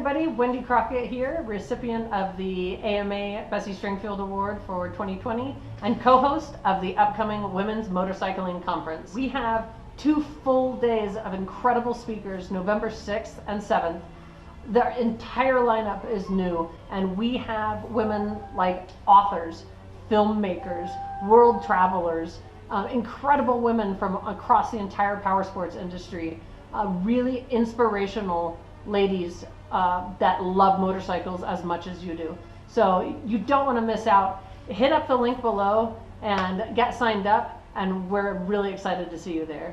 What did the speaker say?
everybody, Wendy Crockett here, recipient of the AMA Bessie Stringfield Award for 2020 and co-host of the upcoming Women's Motorcycling Conference. We have 2 full days of incredible speakers, November 6th and 7th. Their entire lineup is new, and we have women like authors, filmmakers, world travelers, incredible women from across the entire powersports industry, really inspirational ladies that love motorcycles as much as you do. So you don't want to miss out. Hit up the link below and get signed up, and we're really excited to see you there.